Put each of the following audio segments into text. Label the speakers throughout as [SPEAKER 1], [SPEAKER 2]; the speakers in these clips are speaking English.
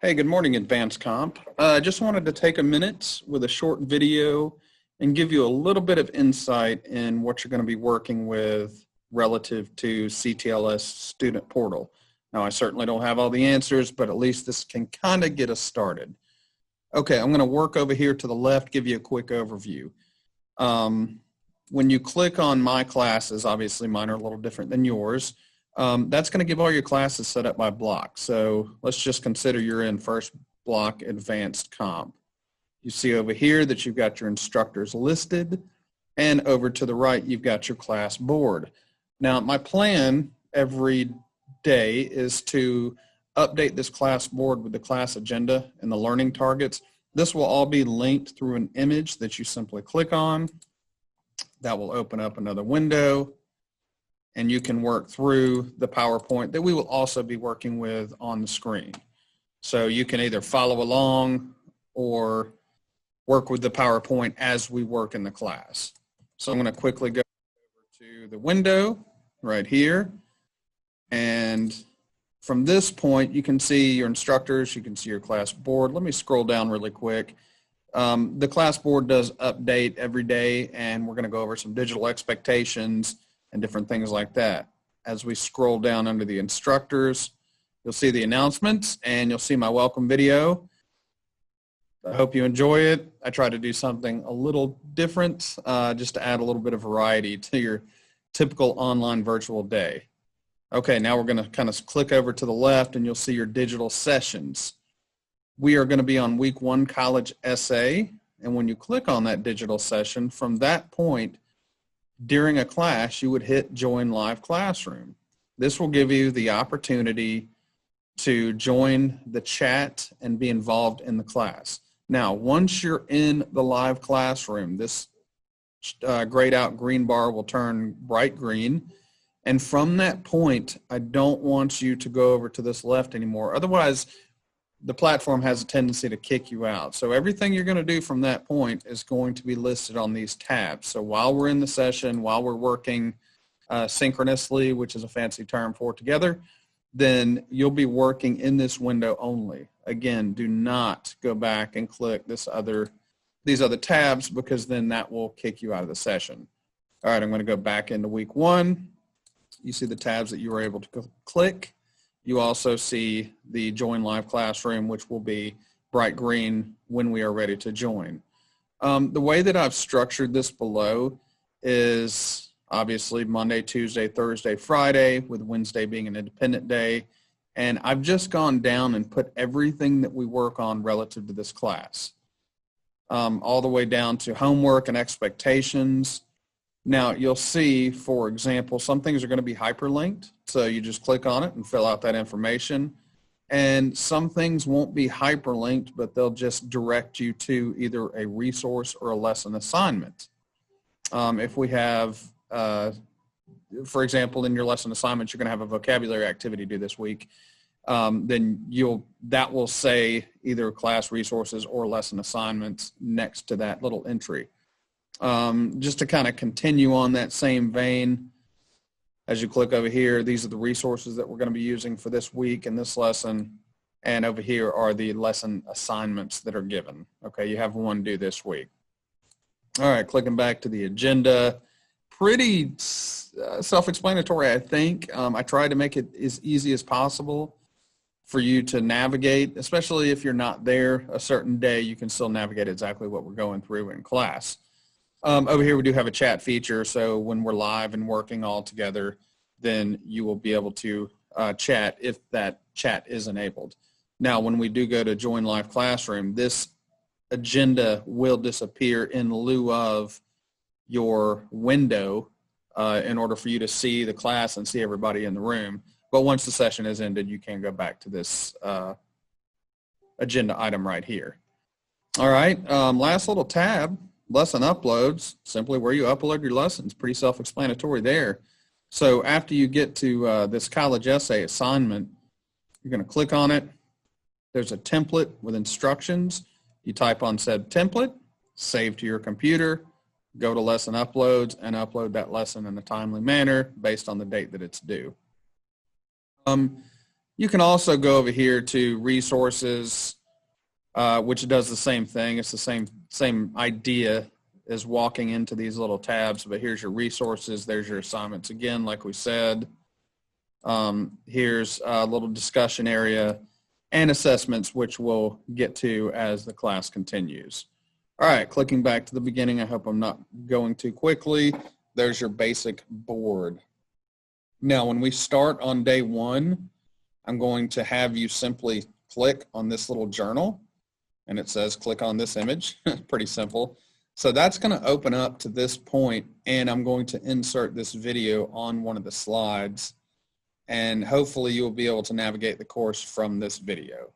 [SPEAKER 1] Hey, good morning, Advanced Comp. I just wanted to take a minute with a short video and give you a little bit of insight in what you're going to be working with relative to CTLS Student Portal. Now, I certainly don't have all the answers, but at least this can kind of get us started. Okay, I'm going to work over here to the left, give you a quick overview. When you click on My Classes, obviously mine are a little different than yours. That's going to give all your classes set up by block. So let's just consider you're in first block Advanced Comp. You see over here that you've got your instructors listed, and over to the right you've got your class board. Now my plan every day is to update this class board with the class agenda and the learning targets. This will all be linked through an image that you simply click on. That will open up another window, and you can work through the PowerPoint that we will also be working with on the screen. So you can either follow along or work with the PowerPoint as we work in the class. So I'm going to quickly go over to the window right here. And from this point, you can see your instructors, you can see your class board. Let me scroll down really quick. The class board does update every day, and we're going to go over some digital expectations and different things like that. As we scroll down under the instructors, you'll see the announcements and you'll see my welcome video. I hope you enjoy it. I try to do something a little different just to add a little bit of variety to your typical online virtual day. Okay, now we're going to kind of click over to the left and you'll see your digital sessions. We are going to be on week 1 college essay, and when you click on that digital session, from that point during a class, you would hit Join Live Classroom. This will give you the opportunity to join the chat and be involved in the class. Now, once you're in the live classroom, this grayed out green bar will turn bright green. And from that point, I don't want you to go over to this left anymore. Otherwise, the platform has a tendency to kick you out. So everything you're going to do from that point is going to be listed on these tabs. So while we're in the session, while we're working synchronously, which is a fancy term for together, then you'll be working in this window only. Again, do not go back and click these other tabs, because then that will kick you out of the session. All right, I'm going to go back into week 1. You see the tabs that you were able to click. You also see the Join Live Classroom, which will be bright green when we are ready to join. The way that I've structured this below is obviously Monday, Tuesday, Thursday, Friday, with Wednesday being an independent day. And I've just gone down and put everything that we work on relative to this class, all the way down to homework and expectations. Now, you'll see, for example, some things are going to be hyperlinked, so you just click on it and fill out that information. And some things won't be hyperlinked, but they'll just direct you to either a resource or a lesson assignment. If we have, for example, in your lesson assignments, you're going to have a vocabulary activity due this week, then that will say either class resources or lesson assignments next to that little entry. Just to kind of continue on that same vein, as you click over here, these are the resources that we're going to be using for this week and this lesson. And over here are the lesson assignments that are given. Okay, you have one due this week. All right, clicking back to the agenda. Pretty self-explanatory, I think. I tried to make it as easy as possible for you to navigate, especially if you're not there a certain day, you can still navigate exactly what we're going through in class. Over here we do have a chat feature, so when we're live and working all together, then you will be able to chat if that chat is enabled. Now, when we do go to Join Live Classroom, this agenda will disappear in lieu of your window in order for you to see the class and see everybody in the room. But once the session is ended, you can go back to this agenda item right here. All right, last little tab. Lesson uploads, simply where you upload your lessons. Pretty self-explanatory there. So after you get to this college essay assignment, you're going to click on it. There's a template with instructions. You type on said template, save to your computer, go to lesson uploads, and upload that lesson in a timely manner based on the date that it's due. You can also go over here to resources, which does the same thing. It's the same idea as walking into these little tabs, but here's your resources. There's your assignments again, like we said. Here's a little discussion area and assessments, which we'll get to as the class continues. All right, clicking back to the beginning. I hope I'm not going too quickly. There's your basic board. Now, when we start on day one, I'm going to have you simply click on this little journal, and it says click on this image. Pretty simple. So that's going to open up to this point, and I'm going to insert this video on one of the slides, and hopefully you'll be able to navigate the course from this video.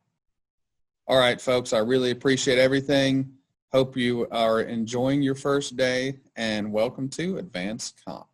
[SPEAKER 1] All right, folks, I really appreciate everything. Hope you are enjoying your first day, and welcome to Advanced Comp.